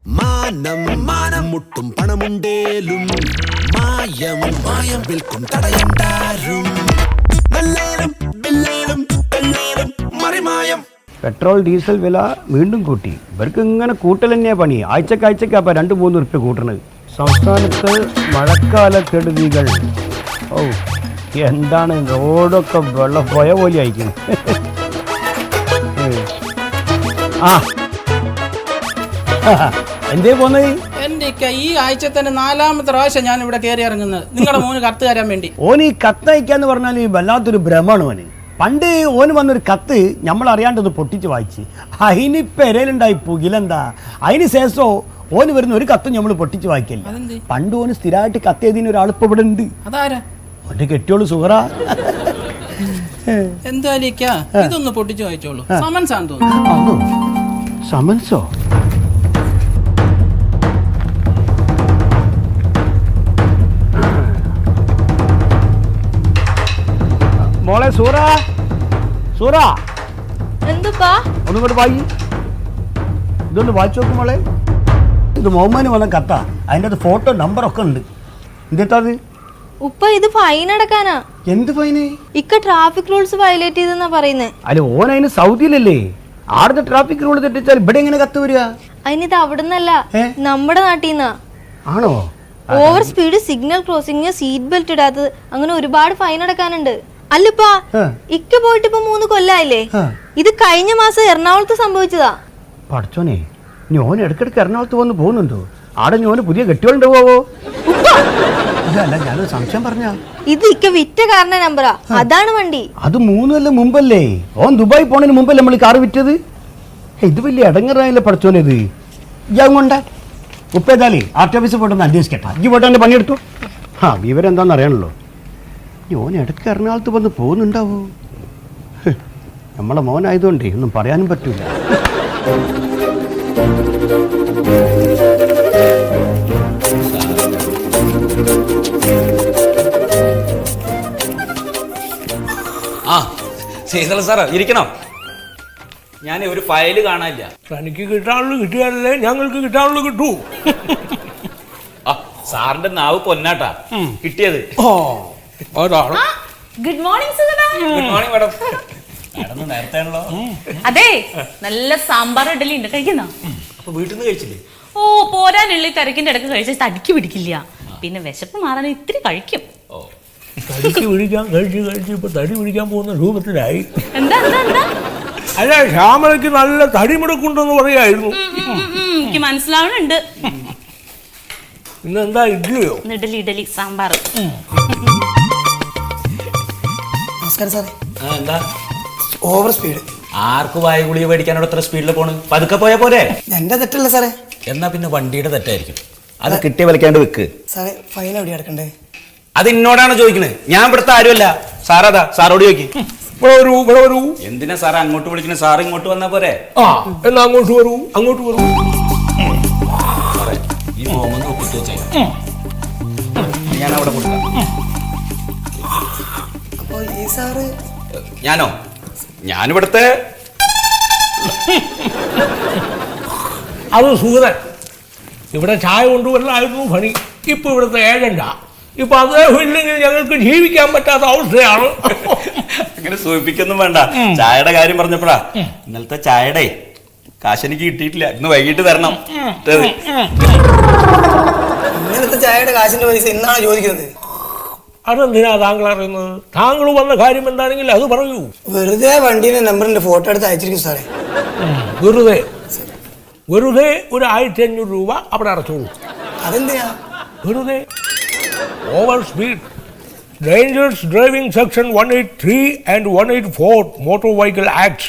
മാനം മാനം മുട്ടും പണമുണ്ടേലും മായം മായം വിൽക്കും തടയണ്ടാരും നല്ലേലും ബില്ലേലും പെല്ലേലും മറിമായം. പെട്രോൾ ഡീസൽ വില വീണ്ടും കൂട്ടി. ഇവർക്ക് ഇങ്ങനെ കൂട്ടൽ തന്നെയാണ് പണി. ആഴ്ചക്കാഴ്ചക്കാപ്പം 2-3 ഉറുപ്പ്യ കൂട്ടണത്. സംസ്ഥാനത്ത് മഴക്കാലക്കെടുതികൾ. ഓ എന്താണ് റോഡൊക്കെ വെള്ളം പോയ പോലെ അയക്കണം. ആ എന്തേ പോന്നത്? എന്റെ ഈ ആഴ്ച തന്നെ 4ാമത്തെ പ്രാവശ്യം ഞാൻ ഇവിടെ കയറി ഇറങ്ങുന്നത് നിങ്ങളുടെ മോന് കത്ത് തരാൻ വേണ്ടി. ഓന് ഈ കത്തയക്കാന്ന് പറഞ്ഞാൽ വല്ലാത്തൊരു ഭ്രമമാണ് ഓന്. പണ്ട് ഓന് വന്നൊരു കത്ത് നമ്മൾ അറിയാണ്ടത് പൊട്ടിച്ച് വായിച്ച് അതിന് പെരയിലുണ്ടായി പുകിലെന്താ. അതിന് ശേഷം ഓന് വരുന്ന ഒരു കത്തും നമ്മൾ പൊട്ടിച്ച് വായിക്കില്ല. പണ്ട് ഓന് സ്ഥിരമായിട്ട് കത്ത് എഴുതിന് ഒരാൾ ഇപ്പൊ ഇവിടെ ഉണ്ട്. അതാരാ? ഓന്റെ കെട്ടിയോളൂ സുഹറ. എന്തായാലും ഇതൊന്ന് പൊട്ടിച്ച് വായിച്ചോളൂ. സമൻസ് ആണെന്ന് തോന്നുന്നു. സമൻസോ? മോളെ സൂറ സൂറ എന്തുപ്പാ ഒന്നുകൂടെ വായി. ഇതൊന്ന് വായിച്ചു നോക്കും മോളെ. ഇത് മോഹമ്മാന് വന്ന കത്താ. അതിൻ്റെ അത് ഫോട്ടോ നമ്പറൊക്കെ ഉണ്ട്. എന്താ ഉപ്പ ഇത് ഫൈൻ അടക്കാനാ. എന്ത് ഫൈന്? ഇക്ക ട്രാഫിക് റൂൾസ് വയലേറ്റ് ചെയ്തെന്നാ പറയുന്നേ. അല്ല ഓൻ അതിന് സൗദിയിലല്ലേ. ആടുത്തെ ട്രാഫിക് റൂൾ തെറ്റിച്ചാൽ ഇവിടെ എങ്ങനെ കത്ത് വരിക? അതിനിത് അവിടുന്നല്ല, നമ്മുടെ നാട്ടിൽ നിന്നാ. ആണോ? Over speed, signal crossing, seat belt ഇടാത്തത്, അങ്ങനെ ഒരുപാട് ഫൈൻ അടക്കാനുണ്ട്. അല്ലപ്പാ ഇക്ക പോയിട്ട് ഇപ്പൊ 3 കൊല്ലായില്ലേ. ഇത് കഴിഞ്ഞ മാസം എറണാകുളത്ത് സംഭവിച്ചതാ. പഠിച്ചോനെ ഞാൻ ഇടക്കിടക്ക് എറണാകുളത്ത് വന്ന് പോകുന്നുണ്ടോ? ആടെ ഞാൻ പുതിയ കെട്ടികളുണ്ടാവോ? അല്ല ഞാനൊരു സംശയം പറഞ്ഞ. ഇത് ഇക്ക വിറ്റ കാരണ നമ്പറാ, അതാണ് വണ്ടി. അത് 3 കൊല്ലം മുമ്പല്ലേ? ഓൻ ദുബായ് പോണതിന് മുമ്പല്ലേ നമ്മൾ കാറ് വിറ്റത്? ഇത് വലിയ ഇടങ്ങറായില്ലേ പഠിച്ചോനെ. ഇത് ഞാൻ കൊണ്ട ഉപ്പേതാലേ ആർട്ടി ഓഫീസിൽ പോയിട്ടൊന്ന് അന്വേഷിക്കട്ടെ. ഈ പോയിട്ട് എൻ്റെ പണിയെടുത്തു. വിവരം എന്താണെന്ന് അറിയണല്ലോ. ഓൻ ഇടയ്ക്ക് എറണാകുളത്ത് വന്ന് പോകുന്നുണ്ടാവോ? നമ്മളെ മോനായതുകൊണ്ടേ ഒന്നും പറയാനും പറ്റൂല. ശീതള സാറേ ഇരിക്കണം. ഞാൻ ഒരു ഫയല് കാണാനില്ല. തനിക്ക് കിട്ടാനുള്ള കിട്ടിയാലല്ലേ ഞങ്ങൾക്ക് കിട്ടാനുള്ള കിട്ടൂ. സാറിന്റെ നാവ് പൊന്നാട്ടാ കിട്ടിയത്. Good morning Sugatha. Good morning madam. Madam നേരത്തെ ആണല്ലോ. അതെ, നല്ല സാമ്പാർ ഇഡലി ഉണ്ട്, കഴിക്കുന്ന. അപ്പൊ വീട്ടിൽ നിന്ന് കഴിച്ചില്ലേ? ഓ പോരാനുള്ള തിരക്കിന്റെ ഇടക്ക് കഴിച്ചാൽ തടിക്ക് പിടിക്കില്ല. പിന്നെ വിശപ്പ് മാറാൻ ഇത്തിരി കഴിക്കും. തടിക്ക് പിടിക്കാൻ കഴിച്ച് ഇപ്പൊ തടി പിടിക്കാൻ പോകുന്ന രൂപത്തിലായി. എന്താ എന്താ എന്താ? അല്ല, ശ്യാമളയ്ക്ക് നല്ല തടിമുടക്കുണ്ടെന്ന് പറയായിരുന്നു. എനിക്ക് മനസ്സിലാവുന്നുണ്ട്. ഇന്നെന്താ ഇഡ്ഡലിയോ? ഇഡലി സാമ്പാർ. നമസ്കാരം സാറേ. എന്താ ഓവർ സ്പീഡ്? ആർക്ക് വായു ഗുളിക മേടിക്കാനോട് എത്ര സ്പീഡിൽ പോണ്? പതുക്കെ പോയാ പോരെ? എന്റെ തെറ്റല്ല സാറേ. എന്നാ പിന്നെ വണ്ടിയുടെ തെറ്റായിരിക്കും. അത് കിട്ടിയ വിലക്കാണ്ട് വെക്ക്. സാറേ ഫൈൻ എവിടെ അടക്കണ്ടേ? അത് എന്നോടാണ് ചോദിക്കുന്നത്. ഞാൻ ഇവിടുത്തെ ആരുമല്ല. സാറാതാ, സാറോട് ചോദിക്കും. ഇവിടെ വരൂ. എന്തിനാ സാറ് അങ്ങോട്ട് വിളിക്കുന്നത്? സാറ് ഇങ്ങോട്ട് വന്നാ പോരെ? എന്നാ അങ്ങോട്ട് വരൂ. ഈ മോമെന്ന് ഒപ്പിട്ട് വെച്ചേ. ഞാൻ അവിടെ കൊടുക്കാം. അപ്പൊ ഈ സാറ്? ഞാനോ? ഞാനിവിടുത്തെ അത് സുഹൃതൻ. ഇവിടെ ചായ കൊണ്ടുവരലായിരുന്നു പണി. ഇപ്പൊ ഇവിടുത്തെ ഏജന്റാ. ഇപ്പൊ അദ്ദേഹം ഇല്ലെങ്കിൽ ഞങ്ങൾക്ക് ജീവിക്കാൻ പറ്റാത്ത അവസ്ഥയാണ്. അങ്ങനെ സൂചിപ്പിക്കൊന്നും വേണ്ട. ചായയുടെ കാര്യം പറഞ്ഞപ്പോഴാ, ഇന്നലത്തെ ചായയുടെ കാശ് എനിക്ക് കിട്ടിയിട്ടില്ല. ഇന്ന് വൈകിട്ട് തരണം. ഇന്നലത്തെ ചായയുടെ കാശിന്റെ പൈസ ഇന്നാണ് ചോദിക്കുന്നത്. അതെന്തിനാ താങ്കൾ അറിയുന്നത്? താങ്കൾ വന്ന കാര്യം എന്താണെങ്കിൽ അത് പറയൂ. വെറുതെ വണ്ടിയുടെ നമ്പറിന്റെ ഫോട്ടോ എടുത്ത് അയച്ചിരിക്കും സാറേ. വെറുതെ ഒരു 1500 രൂപ അവിടെ അടച്ചോളൂ. അതെന്തിനാ? വെറുതെ. Over speed, dangerous driving section 183 and 184 motor vehicle act.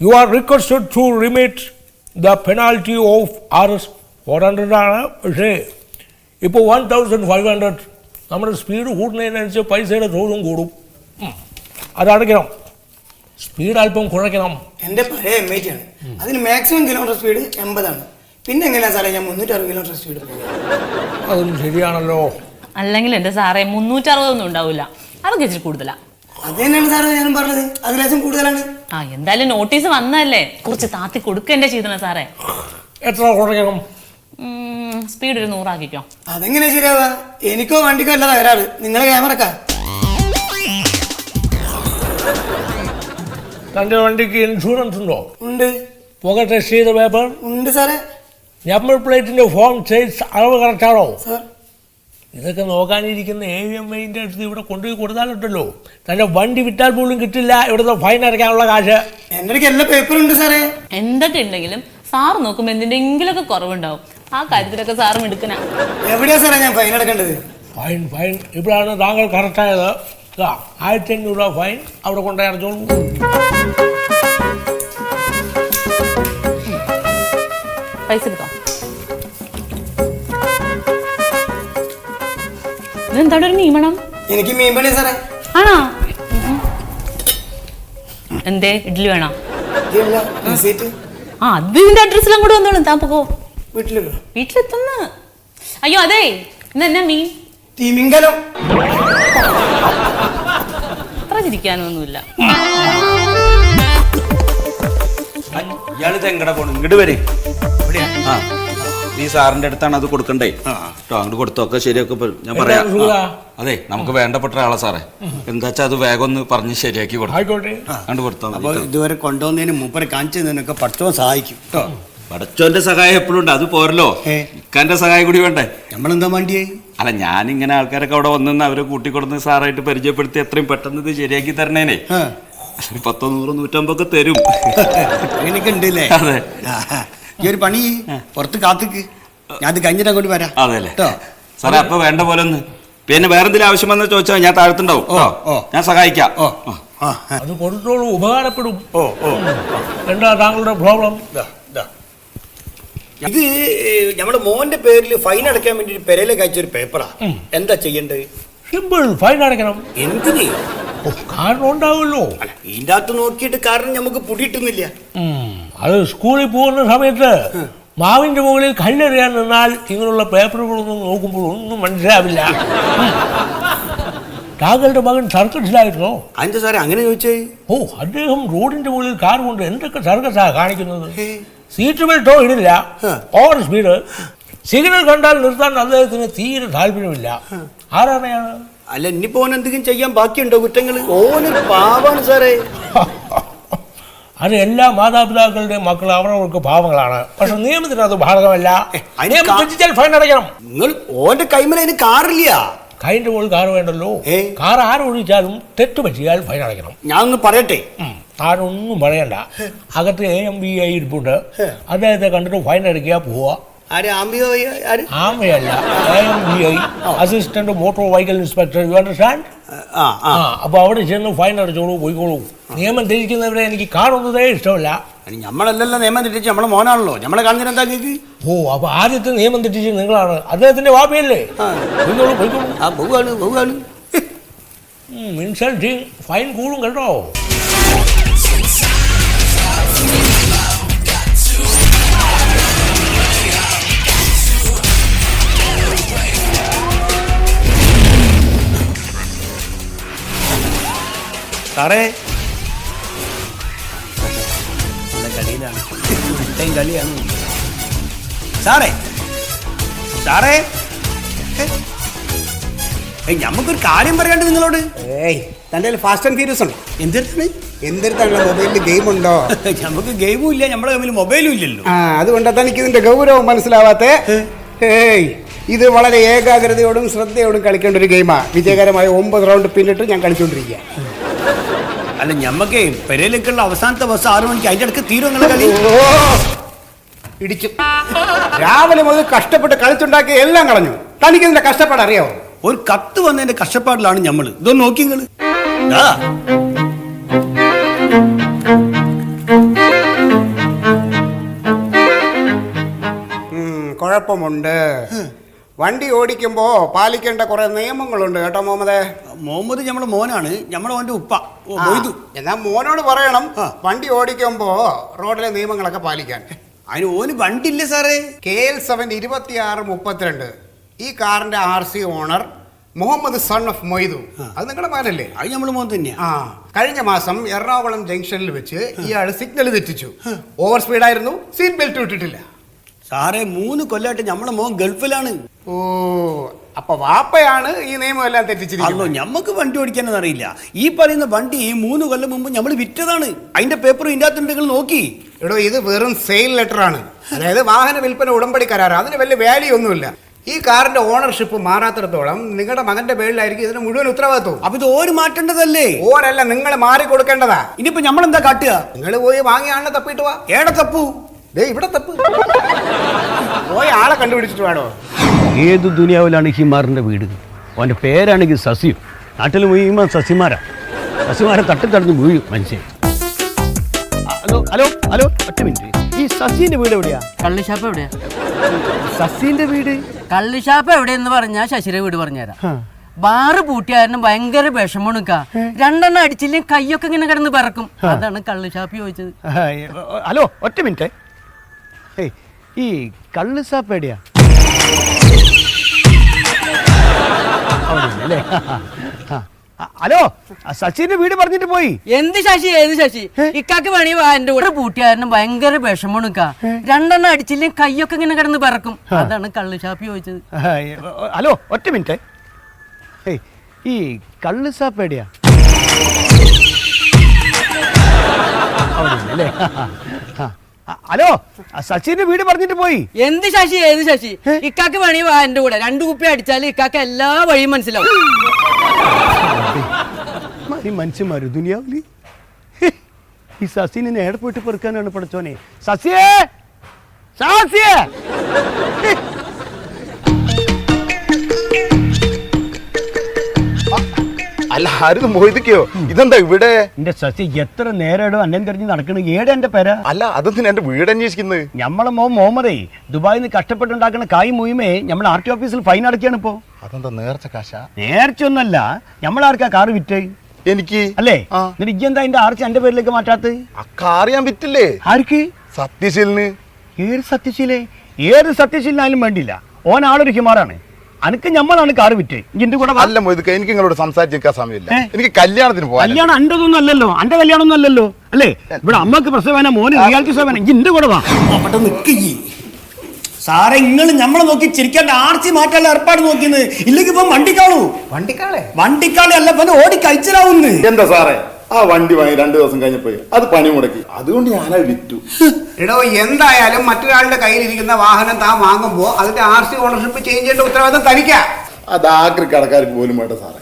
You are requested to remit the penalty of RS 400 ആണ്. പക്ഷേ ഇപ്പോൾ 1500. നമ്മുടെ സ്പീഡ് കൂടുന്നതിനനുസരിച്ച് പൈസയുടെ തോതും കൂടും. അതടയ്ക്കണം. സ്പീഡ് അല്പം കുറയ്ക്കണം. എൻ്റെ പഴയ MIT ആണ്. അതിന് മാക്സിമം കിലോമീറ്റർ സ്പീഡ് 80 ആണ്. പിന്നെ എങ്ങനെയാ സാറേ ഞാൻ 360 കിലോമീറ്റർ സ്പീഡ് പോകും? അതും ശരിയാണല്ലോ. അല്ലെങ്കിൽ എന്റെ സാറേ 360 ഒന്നും ഉണ്ടാവില്ല. അതൊക്കെ ഇച്ചിരി കൂടുതലാ. അത് തന്നെയാണ് സാറേ ഞാനും പറഞ്ഞത്. അത് ലേശം കൂടുതലാണ്. എന്തായാലും നോട്ടീസ് വന്നല്ലേ, കുറച്ച് താത്തി കൊടുക്കണ്ടേ ചെയ്തണ സാറേ. എത്ര കുറയ്ക്കണം? സ്പീഡ് ഒരു 100 ആക്കിക്കോ. അതെങ്ങനെ ശരിയാവാ? എനിക്കോ വണ്ടിക്കോ അല്ല തകരാറ്, നിങ്ങളെ ക്യാമറക്കാ. തൻ്റെ വണ്ടിക്ക് ഇൻഷുറൻസ് ഉണ്ടോ? ഉണ്ട്. പുക ടെസ്റ്റ് ചെയ്ത പേപ്പർ ഉണ്ട് സാറേ. നമ്പർ പ്ലേറ്റിന്റെ ഫോം സൈസ് അളവ് കറക്റ്റാണോ? സാർ ഇതൊക്കെ നോക്കാനിരിക്കുന്ന AMIന്റെ അടുത്ത് ഇവിടെ കൊണ്ടുപോയി കൊടുത്താലുണ്ടല്ലോ, തൻ്റെ വണ്ടി വിറ്റാൽ പോലും കിട്ടില്ല ഇവിടുത്തെ ഫൈൻ അടയ്ക്കാനുള്ള കാശ്. എൻ്റെ അടുക്ക് എല്ലാ പേപ്പറുണ്ട് സാറേ. എന്തൊക്കെ ഉണ്ടെങ്കിലും സാറ് നോക്കുമ്പോ എന്തിൻ്റെങ്കിലൊക്കെ കുറവുണ്ടാവും. ആ കാര്യത്തിലൊക്കെ സാറും എടുക്കണ. എവിടെയാ സാറേ ഞാൻ ഫൈൻ അടക്കേണ്ടത്? ഫൈൻ ഇപ്പോഴാണ് താങ്കൾ കറക്റ്റായത്. 1500 രൂപ ഫൈൻ അവിടെ കൊണ്ടുപോയി അടച്ചോളൂ. പൈസ എടുക്കാം. ഇതെന്താണ് ഒരു മീമണം? എനിക്ക് മീൻ പണി സാറേ. ആണോ? എന്തേ ഇഡ്ഡലി വേണോ? ഇല്ല, റെസീറ്റ്. ആ അത് ഇതിന്റെ അഡ്രസ്സിലും കൂടെ വന്നോളൂ. താൻ പോകോ വീട്ടിലല്ലോ. വീട്ടിലെത്തുന്ന. അയ്യോ അതെ, ഇന്നെന്നാ മീൻ? തിമിംഗലം. അത്ര ചിരിക്കാനൊന്നുമില്ല. ഇയാളിത് എങ്ങടെ പോണു? ഇങ്ങോട്ട് വരെ. ആ ഈ സാറിന്റെ അടുത്താണ് അത് കൊടുക്കണ്ടേ കേട്ടോ. അങ്ങോട്ട് കൊടുത്തൊക്കെ ശരിയൊക്കെ ഞാൻ പറയാം. അതെ, നമുക്ക് വേണ്ടപ്പെട്ട ആളാ സാറേ. എന്താ വെച്ചാൽ അത് വേഗം ഒന്ന് പറഞ്ഞ് ശരിയാക്കി കൊടുക്കും. അങ്ങോട്ട് കൊടുത്താൽ അപ്പോൾ ഇതുവരെ കൊണ്ടുവന്നതിന് മൂപ്പരെ കാണിച്ചു തന്നതിനൊക്കെ പഠിച്ചവൻ സഹായിക്കും കേട്ടോ. പടച്ചോന്റെ സഹായം എപ്പോഴും ഉണ്ട്. അത് പോരല്ലോ, ഇക്കാന്റെ സഹായം കൂടി വേണ്ടേ? നമ്മളെന്താ വണ്ടിയായി? അല്ല, ഞാനിങ്ങനെ ആൾക്കാരൊക്കെ അവിടെ വന്നെന്ന് അവരെ കൂട്ടിക്കൊടുന്ന് സാറായിട്ട് പരിചയപ്പെടുത്തി എത്രയും പെട്ടെന്ന് ഇത് ശരിയാക്കി തരണേനെ. 100, 100, 150 ഒക്കെ തരും. അങ്ങനെയൊക്കെ ഉണ്ടല്ലേ? അതെ. ഈ ഒരു പണി പുറത്ത് കാത്തിക്ക്, ഞാൻ അത് കഴിഞ്ഞിട്ട് അങ്ങോട്ട് വരാം. അതെല്ലേ സാറേ. അപ്പൊ വേണ്ട പോലെ ഒന്ന് പിന്നെ വേറെന്തെങ്കിലും ആവശ്യം വന്ന് ചോദിച്ചാൽ ഞാൻ താഴത്തുണ്ടാവും. ഞാൻ സഹായിക്കാം. അത് കൊടുത്തോളൂ, ഉപകാരപ്പെടും. എന്താ താങ്കളുടെ പ്രോബ്ലം? ഇത് നമ്മുടെ മോന്റെ പേരിൽ ഫൈൻ അടയ്ക്കാൻ വേണ്ടി പെരയിലേക്ക് അയച്ചൊരു പേപ്പറാ. എന്താ ചെയ്യേണ്ടത്? സിമ്പിൾ, ഫൈൻ അടയ്ക്കണം. എന്തിന്? കാരണം ഉണ്ടാവുമല്ലോ. ഇതിൻ്റെ അകത്ത് നോക്കിയിട്ട് കാരണം നമുക്ക് പിടിയിട്ടുന്നില്ല. അത് സ്കൂളിൽ പോകുന്ന സമയത്ത് മാവിന്റെ മുകളിൽ കല്ലെറിയാൻ നിന്നാൽ ഇങ്ങനെയുള്ള പേപ്പറുകളൊന്നും നോക്കുമ്പോൾ ഒന്നും മനസ്സിലാവില്ല. താങ്കളുടെ മകൻ സർക്കസിലായിരുന്നോ? അതിന്റെ സാറേ അങ്ങനെ ചോദിച്ചേ? ഓ, അദ്ദേഹം റോഡിന്റെ മുകളിൽ കാർ കൊണ്ട് എന്തൊക്കെ സർക്കസാ കാണിക്കുന്നത്. സീറ്റ് ബെൽറ്റോ ഇടില്ല, ഓവർ സ്പീഡ്, സിഗ്നൽ കണ്ടാൽ നിർത്താൻ അദ്ദേഹത്തിന് തീരെ താല്പര്യമില്ല. ആരാണ്? അല്ല, ഇനിയിപ്പോ ഓൻ എന്തെങ്കിലും ചെയ്യാൻ ബാക്കിയുണ്ടോ കുറ്റങ്ങൾ? ഓനൊരു പാവാണ് സാറേ. അത് എല്ലാ മാതാപിതാക്കളുടെയും മക്കൾ അവരവർക്ക് പാവങ്ങളാണ്. പക്ഷെ നിയമത്തിന് അത് ബാധകമല്ല. നിയമം തെറ്റിച്ചാൽ ഫൈൻ അടയ്ക്കണം. നിങ്ങൾ ഓന്റെ കൈമല അതിന് കാറില്ല. കൈൻ്റെ മുകളിൽ കാർ വേണ്ടല്ലോ. കാർ ആരൊഴിച്ചാലും തെറ്റ് പറ്റിയാൽ ഫൈൻ അടയ്ക്കണം. ഞാൻ ഒന്ന് പറയട്ടെ? ആരൊന്നും പറയണ്ട. അകത്ത് AMBI ഇരിപ്പുണ്ട്. അദ്ദേഹത്തെ കണ്ടിട്ട് ഫൈൻ അടയ്ക്കുക, പോവുക. ആമയല്ല, AMBI, assistant motor vehicle inspector. You understand? അപ്പൊ അവിടെ ചെന്ന് ഫൈൻ അടച്ചോളൂ, പോയിക്കോളൂ. നിയമം തെറ്റിക്കുന്നവരെ എനിക്ക് കാണുന്നതേ ഇഷ്ടമല്ല. നമ്മളല്ലല്ലോ നിയമം തെറ്റിച്ച്, നമ്മളെ മോനാണല്ലോ. നമ്മളെ കാണുന്നതിന് എന്താ കേക്ക്? ഓ, അപ്പൊ ആദ്യത്തെ നിയമം തെറ്റിച്ച് നിങ്ങളാണ്. അദ്ദേഹത്തിന്റെ വാപ്പയല്ലേ? പോയിക്കോളൂ, പോയിക്കോളൂ. ബഹുവാണ്. ഇൻസൾട്ടിങ്, ഫൈൻ കൂടും കേട്ടോ. സാറേ കളിയിലാണ്, കളിയാണ് സാറേ. സാറേ നമുക്കൊരു കാര്യം പറയാണ്ട് നിങ്ങളോട്. തൻ്റെ ഫാസ്റ്റ് ആൻഡ് ഫ്യൂരിയസ് ഉണ്ടോ? എന്തെടുത്താണ് മൊബൈലിൽ ഗെയിം ഉണ്ടോ? നമുക്ക് ഗെയിമും ഇല്ല, നമ്മുടെ കയ്യിൽ മൊബൈലും ഇല്ലല്ലോ. അതുകൊണ്ടാണ് തനിക്ക് ഇതിന്റെ ഗൗരവം മനസ്സിലാവാത്ത. ഇത് വളരെ ഏകാഗ്രതയോടും ശ്രദ്ധയോടും കളിക്കേണ്ട ഒരു ഗെയിമാണ്. വിജയകരമായ 9 റൗണ്ട് പിന്നിട്ട് ഞാൻ കളിച്ചുകൊണ്ടിരിക്കുക. അല്ല, ഞമ്മക്ക് പെരയിലേക്കുള്ള അവസാനത്തെ ബസ് 6 മണിക്ക്, അതിന്റെ അടുത്ത് തീരും കളി. ഇടിച്ചു. രാവിലെ മുതൽ കഷ്ടപ്പെട്ട് കളിച്ചുണ്ടാക്കി എല്ലാം കളഞ്ഞു. തനിക്ക് ഇതിന്റെ കഷ്ടപ്പാട് അറിയാവോ? ഒരു കത്ത് വന്നതിന്റെ കഷ്ടപ്പാടിലാണ് ഞമ്മള്. ഇതൊന്ന് നോക്കി നിങ്ങള്. കുഴപ്പമുണ്ട്. വണ്ടി ഓടിക്കുമ്പോ പാലിക്കേണ്ട കുറെ നിയമങ്ങളുണ്ട് കേട്ടോ മുഹമ്മദ്. മുഹമ്മദ് നമ്മളെ മോനാണ്, നമ്മളെ മോന്റെ ഉപ്പ. എന്നാ മോനോട് പറയണം വണ്ടി ഓടിക്കുമ്പോ റോഡിലെ നിയമങ്ങളൊക്കെ പാലിക്കാൻ. അതിന് ഓന് വണ്ടി ഇല്ല സാറേ. KL7 2632. ഈ കാറിന്റെ RC owner Muhammad son of Moidu. അത് നിങ്ങളുടെ മകനല്ലേ? അത് നമ്മളെ മോൻ തന്നെയാ. കഴിഞ്ഞ മാസം എറണാകുളം ജംഗ്ഷനിൽ വെച്ച് ഇയാൾ സിഗ്നൽ തെറ്റിച്ചു. ഓവർ സ്പീഡായിരുന്നു, സീറ്റ് ബെൽറ്റ് ഇട്ടിട്ടില്ല. സാറേ 3 കൊല്ലമായിട്ട് നമ്മളെ മോൻ ഗൾഫിലാണ്. ഓ അപ്പൊ വാപ്പയാണ് ഈ നിയമം എല്ലാം അല്ലോ തെറ്റിച്ചിരിക്കുന്നത്. ഞമ്മക്ക് വണ്ടി ഓടിക്കാനൊന്നും അറിയില്ല. ഈ പറയുന്ന വണ്ടി 3 കൊല്ലം മുമ്പ് നമ്മൾ വിറ്റതാണ്. അതിന്റെ പേപ്പർ ഇതിന്റെ അകത്ത് നിങ്ങൾ നോക്കി. എടോ ഇത് വെറും സെയിൽ ലെറ്റർ ആണ്, അതായത് വാഹന വിൽപ്പന ഉടമ്പടി കരാറ്. അതിന് വലിയ വാല്യൂ ഒന്നുമില്ല. ഈ കാറിന്റെ ഓണർഷിപ്പ് മാറാത്തിടത്തോളം നിങ്ങളുടെ മകന്റെ പേരിലായിരിക്കും ഇതിന് മുഴുവൻ ഉത്തരവാദിത്വം. അപ്പൊ ഇത് ഓര് മാറ്റേണ്ടതല്ലേ? ഓരല്ല, നിങ്ങൾ മാറി കൊടുക്കേണ്ടതാ. ഇനിയിപ്പോ നമ്മളെന്താ കാട്ടുക? നിങ്ങൾ പോയി വാങ്ങിയ ആളിനെ തപ്പിട്ട് വാ. ഏടെ തപ്പു? ദേ ഇവിടെ തപ്പ്. പോയി ആളെ കണ്ടുപിടിച്ചിട്ട് വേണോ. ഏത് ദുനിയാവിലാണ് ഹിമാറിന്റെ വീട്? അവന്റെ പേരാണെങ്കിൽ സസിയും. നാട്ടിൽ മുഴുവൻ സസിമാരാ. സസിമാരെ തട്ടിത്തടഞ്ഞ് വീഴും മനുഷ്യൻ. ഹലോ ഹലോ ഹലോ, ഒറ്റ മിനിറ്റ്. ഈ സസീന്റെ വീട് എവിടെയാ? കള്ളുഷാപ്പ് എവിടെയാ? സസീന്റെ വീട് കള്ളുഷാപ്പ് എവിടെയെന്ന് പറഞ്ഞാ ശശിയുടെ വീട് പറഞ്ഞുതരാം. ബാറ് പൂട്ടിയായിരുന്നു ഭയങ്കര വിഷമണുക്ക. 2 എണ്ണം അടിച്ചില്ലെങ്കിൽ കയ്യൊക്കെ ഇങ്ങനെ കിടന്ന് പിറക്കും. അതാണ് കള്ളുഷാപ്പ് ചോദിച്ചത്. ഹലോ ഒറ്റ മിനിറ്റ്. ഈ കള്ള് ഷാപ്പ് എവിടെയാ? അല്ലേ? ഹലോ, സച്ചിന്റെ വീട് പറഞ്ഞിട്ട് പോയി. എന്ത് ശശി, ഏത് ശശി? ഇക്കാക്ക് വേണി വാ എന്റെ കൂടെ. പൂട്ടിയായിരുന്നു ഭയങ്കര വിഷമണുക്ക. 2 എണ്ണം അടിച്ചില്ലെങ്കിൽ കയ്യൊക്കെ ഇങ്ങനെ കിടന്ന് പിറക്കും. അതാണ് കള്ളുഷാപ്പ് ചോദിച്ചത്. ഹലോ ഒറ്റ മിനിറ്റ്. ഈ കള്ള് ഷാപ്പ് എവിടെയാ? അല്ലേ? ഹലോ, സച്ചിന്റെ വീട് പറഞ്ഞിട്ട് പോയി. എന്ത് ശശി, ഏത് ശശി? ഇക്കാക്ക് വേണി വാ എന്റെ കൂടെ. 2 കുപ്പി അടിച്ചാൽ ഇക്കാക്ക് എല്ലാ വഴിയും മനസ്സിലാവും. മനുഷ്യന്മാര് ദുനിയാവില്. ഈ സസിനെ നേടെ പോയിട്ട് പെറുക്കാനാണ് പഠിച്ചോനെ. സസിയേ, സസിയേ. അല്ല ആരും മോഹിക്കോ? ഇതെന്താ ഇവിടെ? എന്റെ ശശി എത്ര നേരം അന്നം തെരഞ്ഞ് നടക്കണ? ഏടെ എന്റെ പേരാ? അല്ല അതൊന്നും എന്റെ വീട് അന്വേഷിക്കുന്നത്. നമ്മളെ മോൻ മുഹമ്മദേ ദുബായിൽ നിന്ന് കഷ്ടപ്പെട്ടുണ്ടാക്കുന്ന കായ് മുയുമേ നമ്മൾ RT ഓഫീസിൽ ഫൈൻ അടയ്ക്കാണ് ഇപ്പോ. അതെന്താ നേർച്ച കാശ? നേർച്ചൊന്നല്ല, നമ്മളാർക്കാ കാറ് വിറ്റ്? എനിക്ക്. അല്ലേ? എന്നിട്ട് ഇജ്ജെന്താ അതിന്റെ RC എന്റെ പേരിലേക്ക് മാറ്റാത്ത? ആ കാർ ഞാൻ വിറ്റില്ലേ? ആർക്ക്? സത്യശീലിന്. ഏത് സത്യശീലേ? ഏത് സത്യശീലനായാലും വേണ്ടിയില്ല, ഓൻ ആളൊരു ഹിമാറാണ്. അനക്ക് ഞമ്മളാണ് കാറ് വിറ്റ്. ഇന്റെ കൂടെ അല്ല മൊയ്തുക്ക, എനിക്ക് നിങ്ങളോട് സംസാരിക്കാൻ സമയമില്ല. എനിക്ക് കല്യാണത്തിന് പോകാൻ. കല്യാണം അൻ്റെതൊന്നും അല്ലല്ലോ, അന്റെ കല്യാണം ഒന്നും അല്ലല്ലോ. അല്ലേ? ഇവിടെ അമ്മക്ക് പ്രസവേന, മോന് റിയാലിറ്റി സേവന. ഇന്റെ കൂടെ വാ. അവിടെ നിക്ക്. സാറേ നിങ്ങൾ നമ്മളെ നോക്കി ചിരിക്കാണ്ട് RC മാറ്റാനുള്ള ഏർപ്പാട് നോക്കിന്ന്. ഇല്ലെങ്കിൽ ഇപ്പൊ വണ്ടിക്കാളൂ. വണ്ടിക്കാളെ അല്ല, പിന്നെ ഓടി കഴിച്ചിലാവുന്നു. എന്താ സാറേ, ആ വണ്ടി വാങ്ങി 2 ദിവസം കഴിഞ്ഞപ്പോയി അത് പണി മുടക്കി. അതുകൊണ്ട് ഞാനത് വിറ്റു. എടോ എന്തായാലും മറ്റൊരാളുടെ കയ്യിലിരിക്കുന്ന വാഹനം താൻ വാങ്ങുമ്പോ അതിന്റെ RC ഓണർഷിപ്പ് ചേഞ്ച് ചെയ്യേണ്ട ഉത്തരവാദിത്തം തനിക്കാ. അത് ആക്രി കടക്കാർക്ക് പോലും വേണ്ട സാറേ.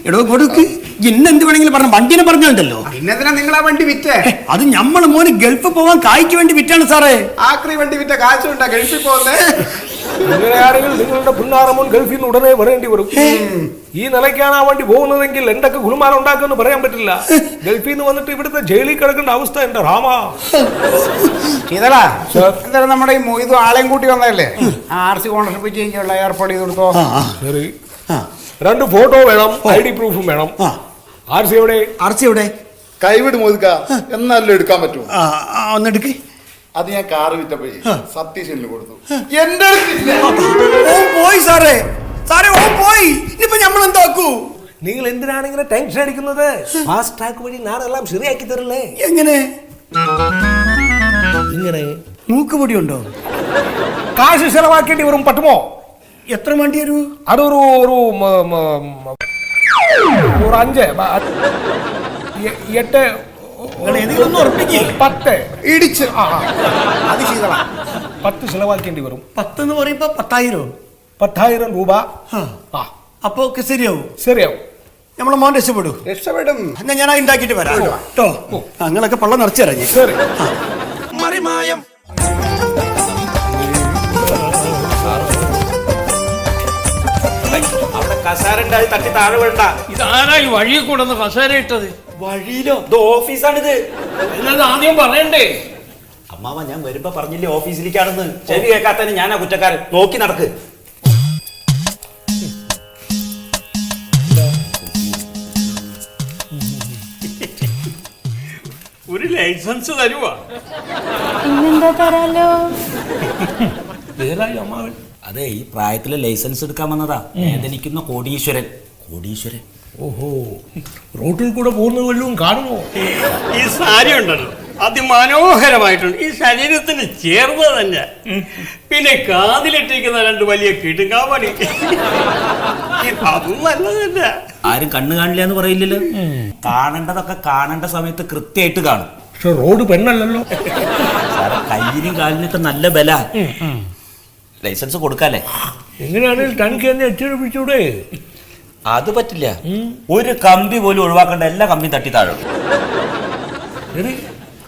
എടോ കൊടുക്ക്. ഇന്നെന്ത് വേണമെങ്കിലും പറഞ്ഞു, വണ്ടിനെ പറഞ്ഞല്ലോ. പിന്നെന്തിനാ നിങ്ങൾ ആ വണ്ടി വിറ്റേ? അത് നമ്മളെ മോന് ഗൾഫ് പോവാൻ കായ്ക്ക് വേണ്ടി വിറ്റാണ് സാറേ. ആക്രി വണ്ടി വിറ്റ കാശുണ്ടാ ഗൾഫിൽ പോകുന്നേ? ഇങ്ങനെയാണെങ്കിൽ നിങ്ങളുടെ പുന്നാറമോൻ ഗൾഫിൽ നിന്ന് ഉടനെ വരേണ്ടി വരും. ഈ നിലയ്ക്കാണ് ആ വണ്ടി പോകുന്നതെങ്കിൽ എന്തൊക്കെ ഗുണമാനം ഉണ്ടാക്കുമെന്ന് പറയാൻ പറ്റില്ല. ഗൾഫിൽ നിന്ന് വന്നിട്ട് ഇവിടുത്തെ ജയിലിൽ കിടക്കേണ്ട അവസ്ഥ എന്റെ റാമ. ഇതടാ എന്തായാലും നമ്മുടെ ഈ മൊയ്തു ആളെയും കൂട്ടി വന്നതല്ലേ, RC ഓണർഷിപ്പ് ചേഞ്ച് ഉള്ള ഏർപ്പാട് ചെയ്ത് കൊടുത്തോ. ശരി, 2 ഫോട്ടോ വേണം, ID പ്രൂഫും വേണം. RC എവിടെ? RC എവിടെ? കൈവിട് മോദിക്ക, എന്നാലും എടുക്കാൻ പറ്റുമോ? ഒന്നെടുക്ക്. അത് ഞാൻ കാറ് വിറ്റപ്പോയി സത്യശീലിന് കൊടുത്തു. എന്റെ പോയി സാറേ. സാറേ ഓ പോയി. ഇനിയിപ്പോ നമ്മൾ എന്താക്കൂ? നിങ്ങൾ എന്തിനാണ് ഇങ്ങനെ ടെൻഷൻ അടിക്കുന്നത്? ഫാസ്റ്റ് ട്രാക്ക് വഴി നാടെല്ലാം ശരിയാക്കി തരില്ലേ? എങ്ങനെ? ഇങ്ങനെ മൂക്കുപൊടി ഉണ്ടോ? കാശ് ചെലവാക്കേണ്ടി വരും. പറ്റുമോ? എത്ര വേണ്ടി വരൂ? അതൊരു 5 8 10 ഇടിച്ച് അത് ചെയ്തടാ. 10 ചെലവാക്കേണ്ടി വരും. 10 എന്ന് പറയുമ്പോ 10,000. 10,000 രൂപ. അപ്പൊ ഒക്കെ ശരിയാവും. ശരിയാവും. നമ്മളെ മോൻ രക്ഷപ്പെടും. എന്നാ ഞാൻ ഉണ്ടാക്കിട്ട് വരാം കേട്ടോ. നിങ്ങളൊക്കെ പള്ളം നിറച്ചു തരാം. ശരി. മറിമായം. അവിടെ കസാരണ്ടായി തട്ടി താഴെ വേണ്ട. ഇതാരായി വഴിയിൽ കൊണ്ടുവന്ന് കസേര ഇട്ടത്? വഴിയിലോ? ഇത് ഓഫീസാണിത്. എന്നത് ആദ്യം പറയണ്ടേ? അമ്മാവ ഞാൻ വരുമ്പോ പറഞ്ഞില്ലേ ഓഫീസിലേക്കാണെന്ന്. ചെവി കേൾക്കാത്തതിന് ഞാനാ കുറ്റക്കാരൻ. നോക്കി നടക്ക്. ഒരു ലൈസൻസ് തരുവാ? പിന്നെന്താ തരാലോ. വേലായി അമ്മാവൻ. അതെ, ഈ പ്രായത്തില് ലൈസൻസ് എടുക്കാൻ വന്നതാ. വേദനിക്കുന്ന കോടീശ്വരൻ. ഓഹോ, റോട്ടിൽ കൂടെ പോകുന്ന വല്ലതും കാണുമോ? ഈ സാരി ഉണ്ടല്ലോ, അതിമനോഹരമായിട്ടുണ്ട്. ഈ ശരീരത്തിന് ചേർന്ന് തന്നെ. പിന്നെ കാതിലിട്ടിരിക്കുന്ന 2 വലിയ കിടുങ്ങാമണി, അതും നല്ലതല്ല. ആരും കണ്ണ് കാണില്ല എന്ന് പറയില്ലല്ലോ. കാണേണ്ടതൊക്കെ കാണേണ്ട സമയത്ത് കൃത്യമായിട്ട് കാണും. പക്ഷെ റോഡ് പെണ്ണല്ലോ. കയ്യിനും കാലിനൊക്കെ നല്ല ബല. ലൈസൻസ് കൊടുക്കാല്ലേ? എങ്ങനെയാണെങ്കിൽ തനിക്ക് തന്നെ എത്തിപ്പിടിച്ചൂടെ? അത് പറ്റില്ല. ഒരു കമ്പി പോലും ഒഴിവാക്കേണ്ട, എല്ലാ കമ്പിയും തട്ടി താഴും. ശരി,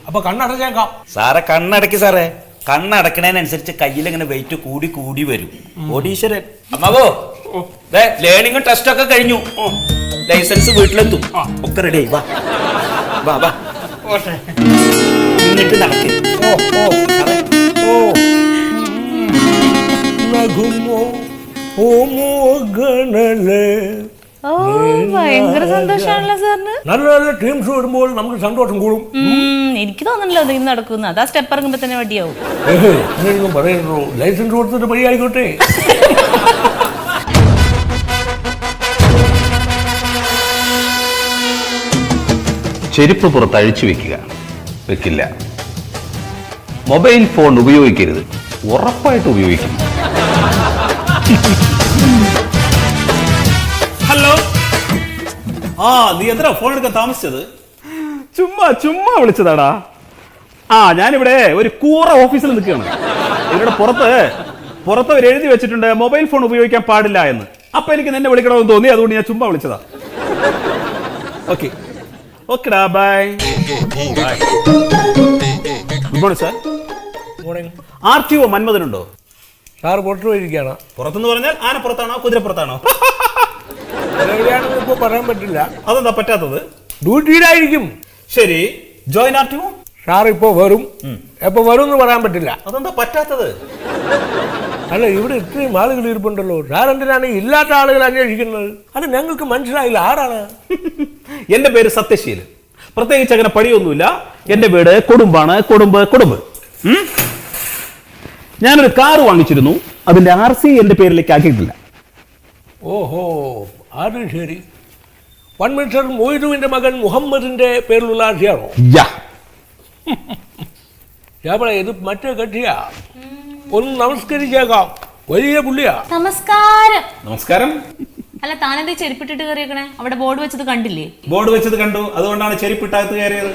അപ്പൊ കണ്ണടച്ചേക്കാം. സാറെ കണ്ണടക്കി സാറേ. കണ്ണടക്കണതിനനുസരിച്ച് കയ്യിൽ ഇങ്ങനെ വെയിറ്റ് കൂടി കൂടി വരും. ഓടീശ്വരൻ. അമ്മാവോ, ലേണിംഗും ടെസ്റ്റൊക്കെ കഴിഞ്ഞു. ലൈസൻസ് വീട്ടിലെത്തും. ഒക്കെ റെഡി ആയി. വാ വാ വാ, ഇങ്ങോട്ട് നടക്കേ. ഭയങ്കര സന്തോഷാണല്ലോ സാറിന്. നല്ല നല്ല ടീംസ് വരുമ്പോൾ നമുക്ക് സന്തോഷം കൂടും. എനിക്ക് തോന്നണല്ലോ അത് ഇന്ന് നടക്കുന്നു. അതാ സ്റ്റെപ്പ് ഇറങ്ങുമ്പോ തന്നെ വടിയാവും. പറയുന്നു, ലൈസൻസ് കൊടുത്തിട്ട് പയ്യ ആയിക്കോട്ടെ. ചെരുപ്പ് പുറത്ത് അഴിച്ചു വെക്കില്ല. മൊബൈൽ ഫോൺ ഉപയോഗിക്കരുത്, ഉറപ്പായിട്ട് ഉപയോഗിക്കും. ഹലോ. നീ എത്ര ഫോൺ എടുക്കാൻ താമസിച്ചത്? ചുമ്മാ വിളിച്ചതാടാ. ഞാനിവിടെ ഒരു കൂറ ഓഫീസിൽ നിൽക്കുകയാണ്. ഇവിടെ പുറത്ത് അവർ എഴുതി വെച്ചിട്ടുണ്ട് മൊബൈൽ ഫോൺ ഉപയോഗിക്കാൻ പാടില്ല എന്ന്. അപ്പൊ എനിക്ക് നിന്നെ വിളിക്കണമെന്ന് തോന്നി, അതുകൊണ്ട് ഞാൻ ചുമ്മാ വിളിച്ചതാ. ഓക്കെടാ, bye. Good morning sir. RTO മന്മഥനുണ്ടോ? സാർ പുറത്തു പോയിരിക്കുകയാണ്. പുറത്തെന്ന് പറഞ്ഞാൽ ആനപ്പുറത്താണോ കുതിരപ്പുറത്താണോ? എവിടെയാണെന്ന് ഇപ്പൊ പറയാൻ പറ്റില്ല. അതെന്താ പറ്റാത്തത്? ഡ്യൂട്ടിയിലായിരിക്കും. ശരി, ജോയിൻ RTO. സാർ ഇപ്പൊ വരും. എപ്പോ വരും എന്ന് പറയാൻ പറ്റില്ല. അതെന്താ പറ്റാത്തത്? അല്ല, ഇവിടെ ഇത്രയും ആളുകൾ ഇരിപ്പുണ്ടല്ലോ. സാർ എന്തിനാണ് ഇല്ലാത്ത ആളുകൾ അന്വേഷിക്കുന്നത്? അത് ഞങ്ങൾക്ക് മനസ്സിലായില്ല. ആരാണ്? എന്റെ പേര് സത്യശീലൻ. പ്രത്യേകിച്ച് അങ്ങനെ പണിയൊന്നുമില്ല. എന്റെ വീട് കൊടുമ്പാണ്. കൊടുമ്പ്. ഞാനൊരു കാർ വാങ്ങിച്ചിരുന്നു. അതിന്റെ RC എന്റെ പേരിലേക്ക് ആക്കിയിട്ടില്ല. ഓഹോ, അത് ശരി. മിസ്റ്റർ മൊയ്തുവിന്റെ മകൻ മുഹമ്മദിന്റെ പേരിലുള്ള ആർസിയാണോ? ഇത് മറ്റേ കക്ഷിയാ. ഒന്ന് നമസ്കരിച്ചേക്കാം. വലിയ പുള്ളിയാ. നമസ്കാരം. അല്ല, താനെന്തേ ചെരുപ്പിട്ടിട്ട് കയറിയേക്കണേ? അവിടെ ബോർഡ് വെച്ചത് കണ്ടില്ലേ? ബോർഡ് വെച്ചത് കണ്ടു, അതുകൊണ്ടാണ് ചെരുപ്പിട്ടകത്ത് കയറിയത്.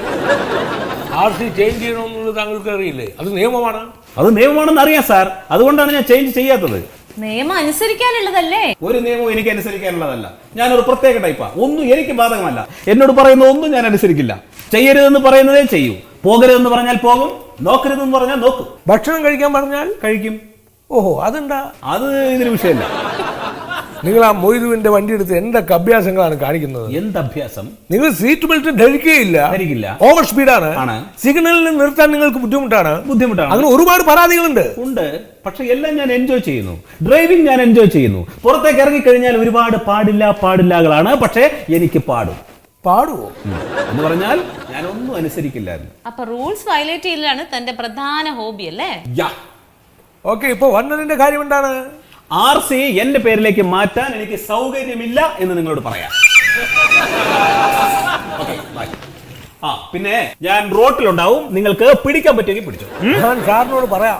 RC ചേഞ്ച് ചെയ്യണമെന്നുള്ളത് താങ്കൾക്ക് അറിയില്ലേ? അത് നിയമമാണ്. അത് നിയമമാണെന്ന് അറിയാം സാർ, അതുകൊണ്ടാണ് ഞാൻ ചേഞ്ച് ചെയ്യാത്തത്. നിയമം അനുസരിക്കാനുള്ളതല്ലേ? ഒരു നിയമവും എനിക്ക് അനുസരിക്കാനുള്ളതല്ല. ഞാനൊരു പ്രത്യേക ടൈപ്പാ. ഒന്നും എനിക്ക് ബാധകമല്ല. എന്നോട് പറയുന്ന ഒന്നും ഞാൻ അനുസരിക്കില്ല. ചെയ്യരുതെന്ന് പറയുന്നതേ ചെയ്യൂ. പോകരുതെന്ന് പറഞ്ഞാൽ പോകും. നോക്കരുതെന്ന് പറഞ്ഞാൽ നോക്കും. ഭക്ഷണം കഴിക്കാൻ പറഞ്ഞാൽ കഴിക്കും. ഓഹോ, അതെന്താ? അത് ഇതിന് വിഷയമല്ല. നിങ്ങൾ ആ മൊയ്തുവിന്റെ വണ്ടി എടുത്ത് എന്തൊക്കെ അഭ്യാസങ്ങളാണ് കാണിക്കുന്നത്? എന്തഭ്യാസം? നിങ്ങൾ സീറ്റ് ബെൽറ്റ് ധരിക്കുകയില്ല. ഓവർ സ്പീഡാണ്. സിഗ്നലിൽ നിർത്താൻ നിങ്ങൾക്ക് ബുദ്ധിമുട്ടാണ്. അങ്ങനെ ഒരുപാട് പരാതികളുണ്ട്. പക്ഷെ എല്ലാം ഞാൻ എൻജോയ് ചെയ്യുന്നു. ഡ്രൈവിംഗ് ഞാൻ എൻജോയ് ചെയ്യുന്നു. പുറത്തേക്ക് ഇറങ്ങിക്കഴിഞ്ഞാൽ ഒരുപാട് പാടില്ലാകളാണ്. പക്ഷെ എനിക്ക് പാടുവോ എന്ന് പറഞ്ഞാൽ ഞാൻ ഒന്നും അനുസരിക്കില്ലായിരുന്നു. അപ്പൊ റൂൾസ് വയലേറ്റ് ചെയ്യലാണ് തന്റെ പ്രധാന ഹോബി അല്ലേ? ഓക്കെ, ഇപ്പൊ വന്നതിന്റെ കാര്യം എന്താണ്? RC എന്റെ പേരിലേക്ക് മാറ്റാൻ എനിക്ക് സൗകര്യമില്ല എന്ന് നിങ്ങളോട് പറയാം. പിന്നെ ഞാൻ റോട്ടിലുണ്ടാവും. നിങ്ങൾക്ക് പിടിക്കാൻ പറ്റുമെങ്കിൽ പിടിച്ചോ. ഞാൻ സാറിനോട് പറയാം.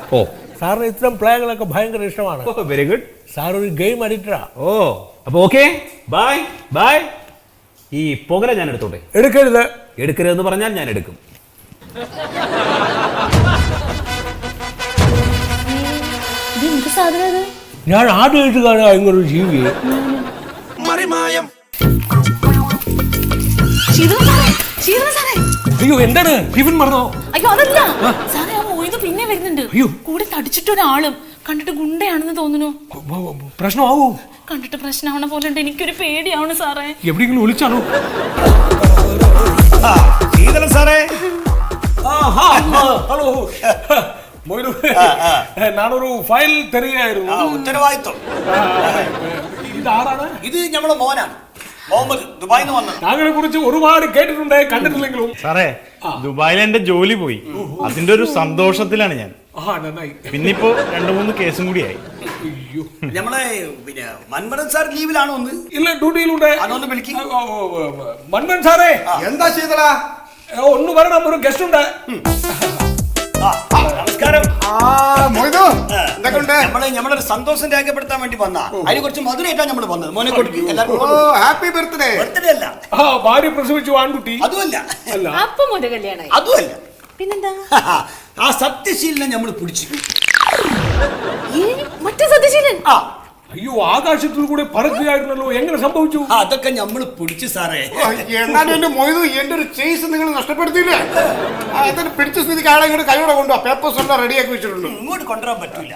സാറിന് ഇത്തരം പ്ലേകളൊക്കെ ഭയങ്കര ഇഷ്ടമാണ്. Very good. സാർ ഒരു ഗെയിം അഡിക്റ്ററാ. അപ്പൊ ഓക്കെ, ബൈ. ഈ പുകല ഞാൻ എടുത്തോട്ടെ? എടുക്കരുതെന്ന് പറഞ്ഞാൽ ഞാൻ എടുക്കും. ഞാൻ ആദ്യമായിട്ട് കാണുക ഇങ്ങനൊരു ജീവിയെ. മറിമായം. അയ്യോ, എന്താണ്? ടിഫിൻ മറന്നോ? അയ്യോ, അതല്ല സാറേ, ആ മൊയ്തു പിന്നെ വരുന്നുണ്ട്. കൂടെ തടിച്ചിട്ടൊരാളും. കണ്ടിട്ട് ഗുണ്ടയാണെന്ന് തോന്നുന്നു. പ്രശ്നമാവൂ? കണ്ടിട്ട് പ്രശ്നമാവണ പോലെ ഉണ്ട്. എനിക്കൊരു പേടിയാവണം സാറേ. എവിടെയെങ്കിലും വിളിച്ചാണോ? സാറേ, ഹലോ. ഞാനൊരു ഫയൽ തരികയായിരുന്നു. ഉത്തരവാദിത്വം. ഇതാരാണ്? ഇത് നമ്മളെ മോനാണ്, മുഹമ്മദ്. ദുബായിൽ നിന്ന് വന്നത്. താങ്കളെ കുറിച്ച് ഒരുപാട് കേട്ടിട്ടുണ്ട്, കണ്ടിട്ടില്ലെങ്കിലും. സാറേ, ദുബായിൽ എന്റെ ജോലി പോയി. അതിന്റെ ഒരു സന്തോഷത്തിലാണ് ഞാൻ. പിന്നെ ഇപ്പോ 2-3 കേസും കൂടിയായി. നമ്മളെ മന്മഥൻ സാർ ലീവിലാണോ? ഒന്ന് ഇല്ല, ഡ്യൂട്ടിയിലുണ്ട്. അതൊന്ന് വിളിക്കും. മന്മഥൻ സാറേ. എന്താ ചെയ്തടാ? ഒന്ന് പറയണം, ഒരു ഗസ്റ്റ് ഉണ്ട്. നമസ്കാരം. എന്തൊക്കെയുണ്ട്? നമ്മളൊരു സന്തോഷം രേഖപ്പെടുത്താൻ വേണ്ടി വന്ന അതിനെ കുറച്ച് മധുരമായിട്ടാണ് നമ്മൾ വന്നത്. മോനെ കൊടുക്കും. Happy birthday. ബർത്ത്ഡേ അല്ല, ഭാര്യ പ്രസവിച്ചു ആൺകുട്ടി. അതുമല്ല, അപ്പൊ മുതൽ കല്യാണം. അതുമല്ല, പിന്നെന്താ? ആ സത്യശീലനെ നമ്മൾ പിടിച്ചു. മറ്റേ സത്യശീലൻ? അയ്യോ, ആകാശത്തിൽ കൂടെ പറക്കുകയായിരുന്നല്ലോ, എങ്ങനെ സംഭവിച്ചു? അതൊക്കെ നമ്മൾ പിടിച്ചു സാറേ. എന്നാലും എന്റെ മൊയ്തു, എന്റെ ഒരു ചേസ് നിങ്ങൾ നഷ്ടപ്പെടുത്തിയില്ലേ? അതൊരു പിടിച്ച സ്ഥിതിക്ക് ആളെ ഇങ്ങോട്ട് കൈയോടെ കൊണ്ടുപോവാ. പേപ്പേഴ്സ് എല്ലാം റെഡിയാക്കി വെച്ചിട്ടുണ്ട്. ഇങ്ങോട്ട് കൊണ്ടുവരാൻ പറ്റൂല.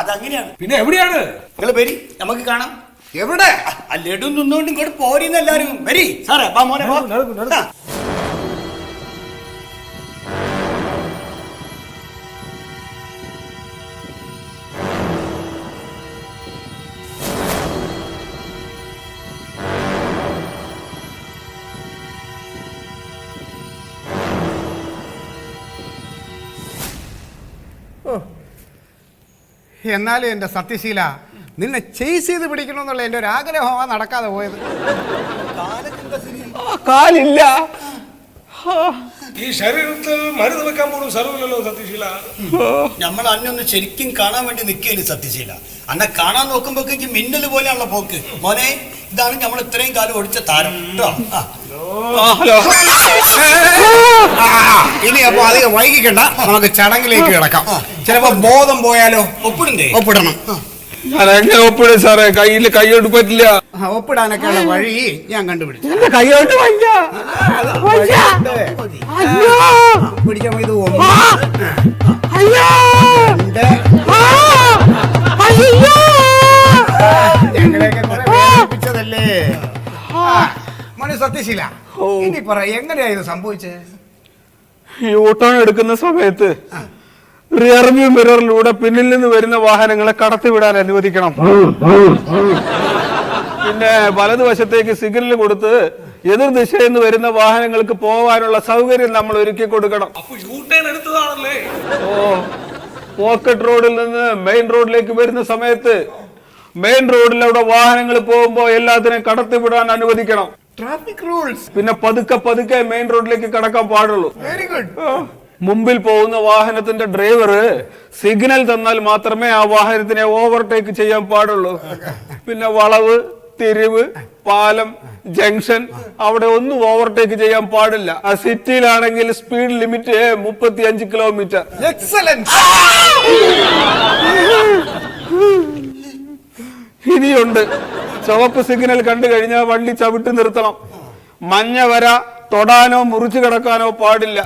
അതങ്ങനെയാണ്. പിന്നെ എവിടെയാണ് നിങ്ങൾ വരി, നമുക്ക് കാണാം. എവിടെ? ആ ലഡു നിന്നുകൊണ്ട് ഇങ്ങോട്ട് പോരുന്ന എല്ലാരും. വരി സാറേ, വാ മോനെ, വാ. എന്നാലും എന്റെ സത്യശീല, നിന്നെ ചേസ് ചെയ്ത് പിടിക്കണമെന്നുള്ള എന്റെ ഒരു ആഗ്രഹമാണ് നടക്കാതെ പോയത്. കാലില്ല. ഈ ശരീരത്തിൽ മരുന്ന് വെക്കാൻ പോലും സ്ഥലമില്ലല്ലോ സത്യശീല. നമ്മൾ അന്നൊന്ന് ശരിക്കും കാണാൻ വേണ്ടി നിൽക്കുകയാണ് സത്യശീല. അന്നെ കാണാൻ നോക്കുമ്പോഴേക്ക് മിന്നൽ പോലെയാണല്ലോ പോക്ക്. മോനെ, ഇതാണ് നമ്മൾ ഇത്രയും കാലം ഒടിച്ച താരം കേട്ടോ. ഇനി അപ്പൊ അധികം വൈകിക്കണ്ട, നമുക്ക് ചടങ്ങിലേക്ക് കിടക്കാം. ചിലപ്പോ ബോധം പോയാലോ? ഒപ്പിടണം. ഒപ്പിടും സാറേ, കയ്യിൽ കൈയോട്ട് പറ്റില്ല. ഒപ്പിടാനൊക്കെയുള്ള വഴി ഞാൻ കണ്ടുപിടിച്ചു. കൈയോട്ട് പിടിക്കാൻ ഇത് ഞങ്ങളെയൊക്കെ കുറെ വേദനിപ്പിച്ചതല്ലേ മോനെ സത്യശീല. ഇനി പറ, എങ്ങനെയാ ഇത് സംഭവിച്ചത്? യൂട്ടേൺ എടുക്കുന്ന സമയത്ത് റിയർവ്യൂ മിററിലൂടെ പിന്നിൽ നിന്ന് വരുന്ന വാഹനങ്ങളെ കടത്തിവിടാൻ അനുവദിക്കണം. പിന്നെ വലതുവശത്തേക്ക് സിഗ്നൽ കൊടുത്ത് എതിർ ദിശയിൽ നിന്ന് വരുന്ന വാഹനങ്ങൾക്ക് പോകാനുള്ള സൗകര്യം നമ്മൾ ഒരുക്കി കൊടുക്കണം. പോക്കറ്റ് റോഡിൽ നിന്ന് മെയിൻ റോഡിലേക്ക് വരുന്ന സമയത്ത് മെയിൻ റോഡിലൂടെ വാഹനങ്ങൾ പോകുമ്പോ എല്ലാത്തിനെയും കടത്തിവിടാൻ അനുവദിക്കണം. Traffic rules. പിന്നെ പതുക്കെ മെയിൻ റോഡിലേക്ക് കടക്കാൻ പാടുള്ളൂ. Very good. മുമ്പിൽ പോകുന്ന വാഹനത്തിന്റെ ഡ്രൈവർ സിഗ്നൽ തന്നാൽ മാത്രമേ ആ വാഹനത്തിനെ ഓവർടേക്ക് ചെയ്യാൻ പാടുള്ളൂ. പിന്നെ വളവ്, തിരിവ്, പാലം, ജംഗ്ഷൻ അവിടെ ഒന്നും ഓവർടേക്ക് ചെയ്യാൻ പാടില്ല. ആ സിറ്റിയിലാണെങ്കിൽ സ്പീഡ് ലിമിറ്റ് 35 കിലോമീറ്റർ. എക്സലന്റ്. ഇനിയുണ്ട്, ചുവപ്പ് സിഗ്നൽ കണ്ടു കഴിഞ്ഞാൽ വണ്ടി ചവിട്ടി നിർത്തണം. മഞ്ഞ വര തൊടാനോ മുറിച്ചു കിടക്കാനോ പാടില്ല.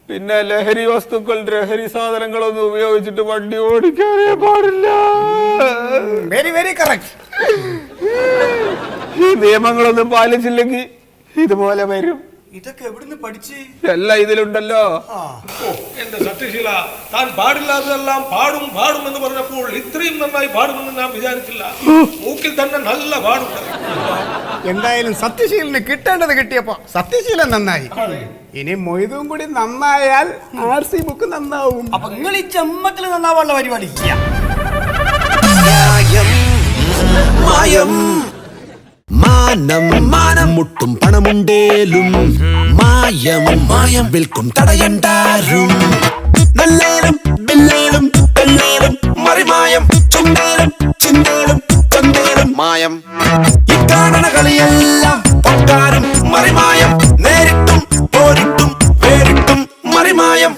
പിന്നെ ലഹരി വസ്തുക്കൾ, ലഹരി സാധനങ്ങളൊന്നും ഉപയോഗിച്ചിട്ട് വണ്ടി ഓടിക്കാനേ പാടില്ല. Very very correct. ഈ നിയമങ്ങളൊന്നും പാലിച്ചില്ലെങ്കിൽ ഇതുപോലെ വരും. ഇതൊക്കെ എവിടുന്ന് പഠിച്ച്? എല്ലാം ഇതിലുണ്ടല്ലോ. എന്റെ സത്യശീല, താൻ പാടില്ലാത്തതെല്ലാം പാടും എന്ന് പറഞ്ഞപ്പോൾ ഇത്രയും നന്നായി പാടുമെന്ന് ഞാൻ വിചാരിച്ചില്ല. മൂക്കിൽ തന്നെ നല്ല പാടുണ്ട്. എന്തായാലും സത്യശീലന് കിട്ടേണ്ടത് കിട്ടിയപ്പോ സത്യശീലൻ നന്നായി. ഇനി മൊയ്തും കൂടി നന്നായാൽ RC ബുക്ക് നന്നാവും. അപ്പൊ നിങ്ങൾ ഈ ചെമ്മത്തിൽ നന്നാവാനുള്ള പരിപാടി മായം മാനം മുട്ടും പണമുണ്ടേലും മായം വിൽക്കും തടയണ്ടാരും. നല്ലേലും ബില്ലേലും പെണ്ണേലും മറിമായം ചുണ്ടേലും ചിന്തേലും ചന്തേലും മായം. ഇക്കാണണ കളിയെല്ലാം പൊട്ടാരും മറിമായം. നേരിട്ടും പോരിട്ടും വേറിട്ടും മറിമായം.